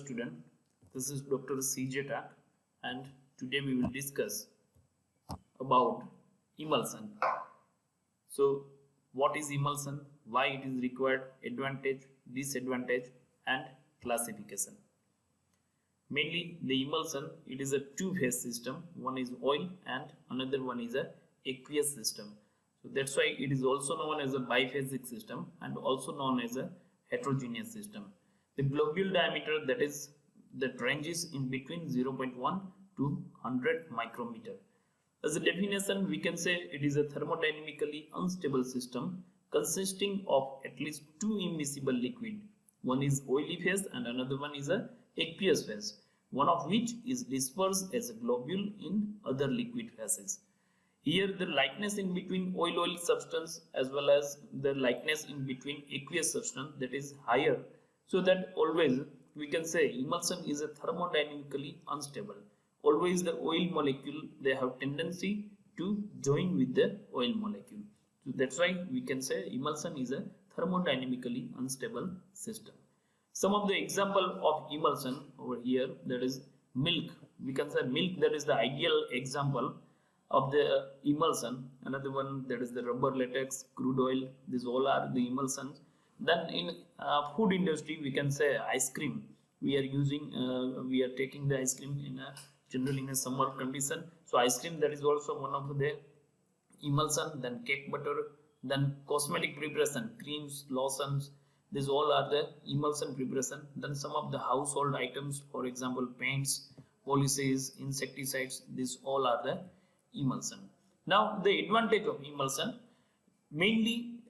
student. This is Dr. CJ Tak, and today we will discuss about emulsion. So what is emulsion, why it is required, advantage, disadvantage and classification. Mainly the emulsion, it is a two-phase system. One is oil and another one is a aqueous system. So that's why it is also known as a biphasic system and also known as a heterogeneous system. The globule diameter that ranges in between 0.1 to 100 micrometer. As a definition, we can say it is a thermodynamically unstable system consisting of at least two immiscible liquid. One is oily phase and another one is a aqueous phase, one of which is dispersed as a globule in other liquid phases. Here the likeness in between oil substance as well as the likeness in between aqueous substance, that is higher, so that always we can say emulsion is a thermodynamically unstable. Always the oil molecule, they have tendency to join with the oil molecule. So that's why we can say emulsion is a thermodynamically unstable system. Some of the example of emulsion over here, that is milk. We can say milk, that is the ideal example of the emulsion. Another one, that is the rubber, latex, crude oil. These all are the emulsions. Then in food industry, we can say ice cream. We are taking the ice cream generally in a summer condition. So ice cream, that is also one of the emulsion. Then cake batter, then cosmetic preparation, creams, lotions. These all are the emulsion preparation. Then some of the household items, for example, paints, polishes, insecticides. These all are the emulsion. Now the advantage of emulsion, mainly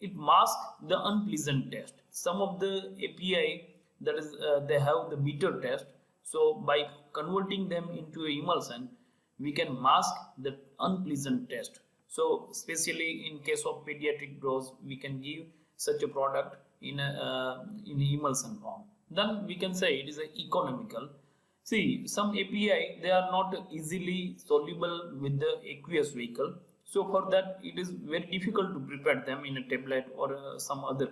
it masks the unpleasant taste. Some of the API, that is they have the bitter taste. So by converting them into emulsion, we can mask the unpleasant taste. So especially in case of pediatric dose, we can give such a product in emulsion form. Then we can say it is economical. See, some API, they are not easily soluble with the aqueous vehicle. So for that, it is very difficult to prepare them in a tablet or some other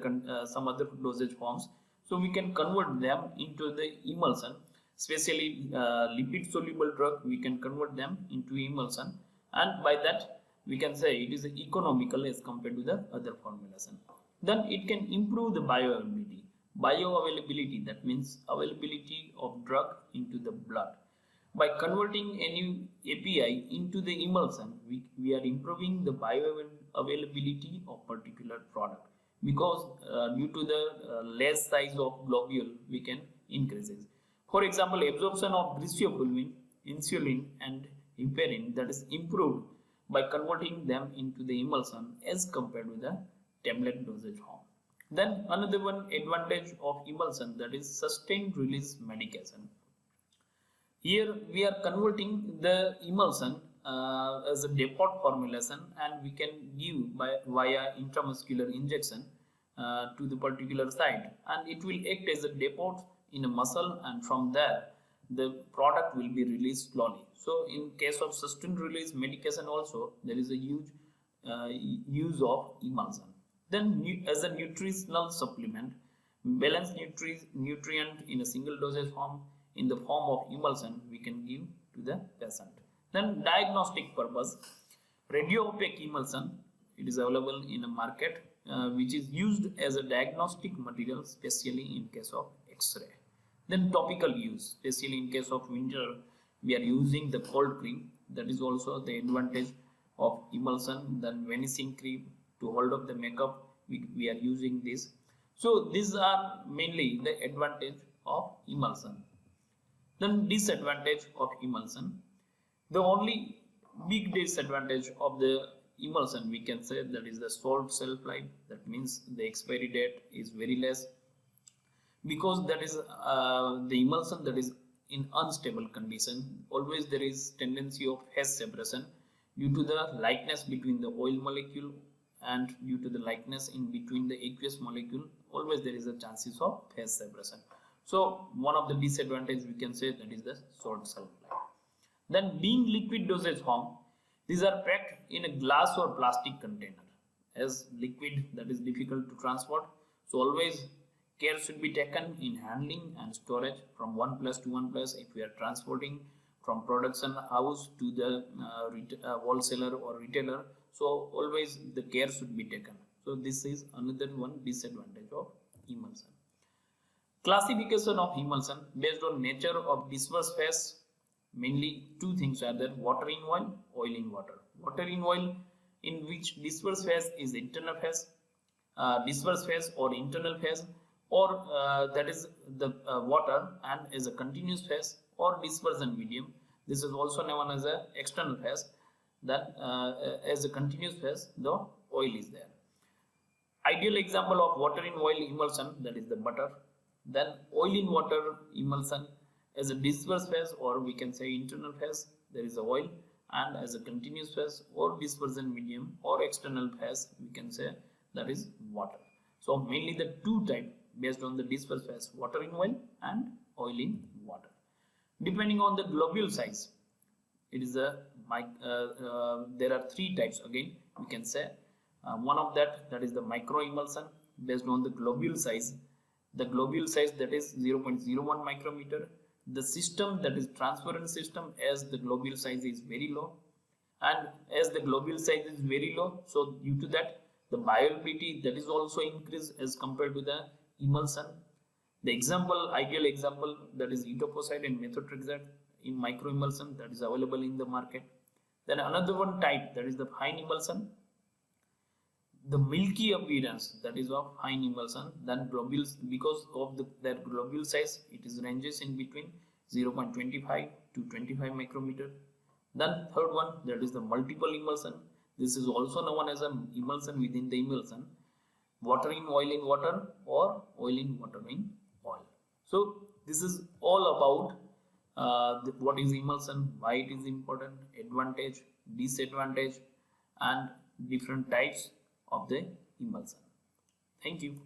dosage forms. So we can convert them into the emulsion, especially lipid soluble drug. We can convert them into emulsion, and by that we can say it is economical as compared to the other formulation. Then it can improve the bioavailability. Bioavailability, that means availability of drug into the blood. By converting any API into the emulsion, we are improving the bioavailability of particular product, because due to the less size of globule, we can increase it. For example, absorption of glycopulmin, insulin and heparin, that is improved by converting them into the emulsion as compared with the tablet dosage form. Then another one advantage of emulsion, that is sustained release medication. Here we are converting the emulsion as a depot formulation, and we can give via intramuscular injection to the particular site, and it will act as a depot in a muscle, and from there the product will be released slowly. So in case of sustained release medication also, there is a huge use of emulsion. Then as a nutritional supplement, balanced nutrient in a single dosage form in the form of emulsion, we can give to the patient. Then diagnostic purpose, radio-opaque emulsion, it is available in a market which is used as a diagnostic material, especially in case of X-ray. Then topical use, especially in case of winter, we are using the cold cream. That is also the advantage of emulsion. Then vanishing cream, to hold up the makeup, we are using this. So these are mainly the advantage of emulsion. Then disadvantage of emulsion. The only big disadvantage of the emulsion, we can say, that is the short shelf life. That means the expiry date is very less, because that is the emulsion that is in unstable condition. Always there is tendency of phase separation due to the likeness between the oil molecule and due to the likeness in between the aqueous molecule. Always there is a chances of phase separation. So one of the disadvantage, we can say, that is the short shelf life. Then being liquid dosage form, these are packed in a glass or plastic container. As liquid, that is difficult to transport, so always care should be taken in handling and storage from one place to one place. If we are transporting from production house to the wholesaler or retailer, so always the care should be taken. So this is another one disadvantage of emulsion. Classification of emulsion based on nature of disperse phase. Mainly two things are there: water in oil, oil in water. Water in oil, in which disperse phase is internal phase, disperse phase or internal phase, or that is the water and is a continuous phase or dispersion medium. This is also known as a external phase. That as a continuous phase, the oil is there. Ideal example of water in oil emulsion, that is the butter. Then oil in water emulsion as a disperse phase, or we can say internal phase, there is a oil, and as a continuous phase or dispersion medium or external phase, we can say that is water. So mainly the two types based on the disperse phase, water in oil and oil in water. Depending on the globule size, it is a there are three types again, we can say. One of that is the micro emulsion based on the globule size. The globule size, that is 0.01 micrometer. The system, that is transparent system, as the globule size is very low, and as the globule size is very low, so due to that the bioavailability that is also increased as compared to the emulsion. The example, ideal example, that is etoposide and methotrexate in micro emulsion, that is available in the market. Then another one type, that is the fine emulsion. The milky appearance, that is of fine emulsion. Then globules, because of their globule size, it is ranges in between 0.25 to 25 micrometer. Then third one, that is the multiple emulsion. This is also known as an emulsion within the emulsion. Water in water or oil in water in oil. So this is all about what is emulsion, why it is important, advantage, disadvantage, and different types of the emulsion. Thank you.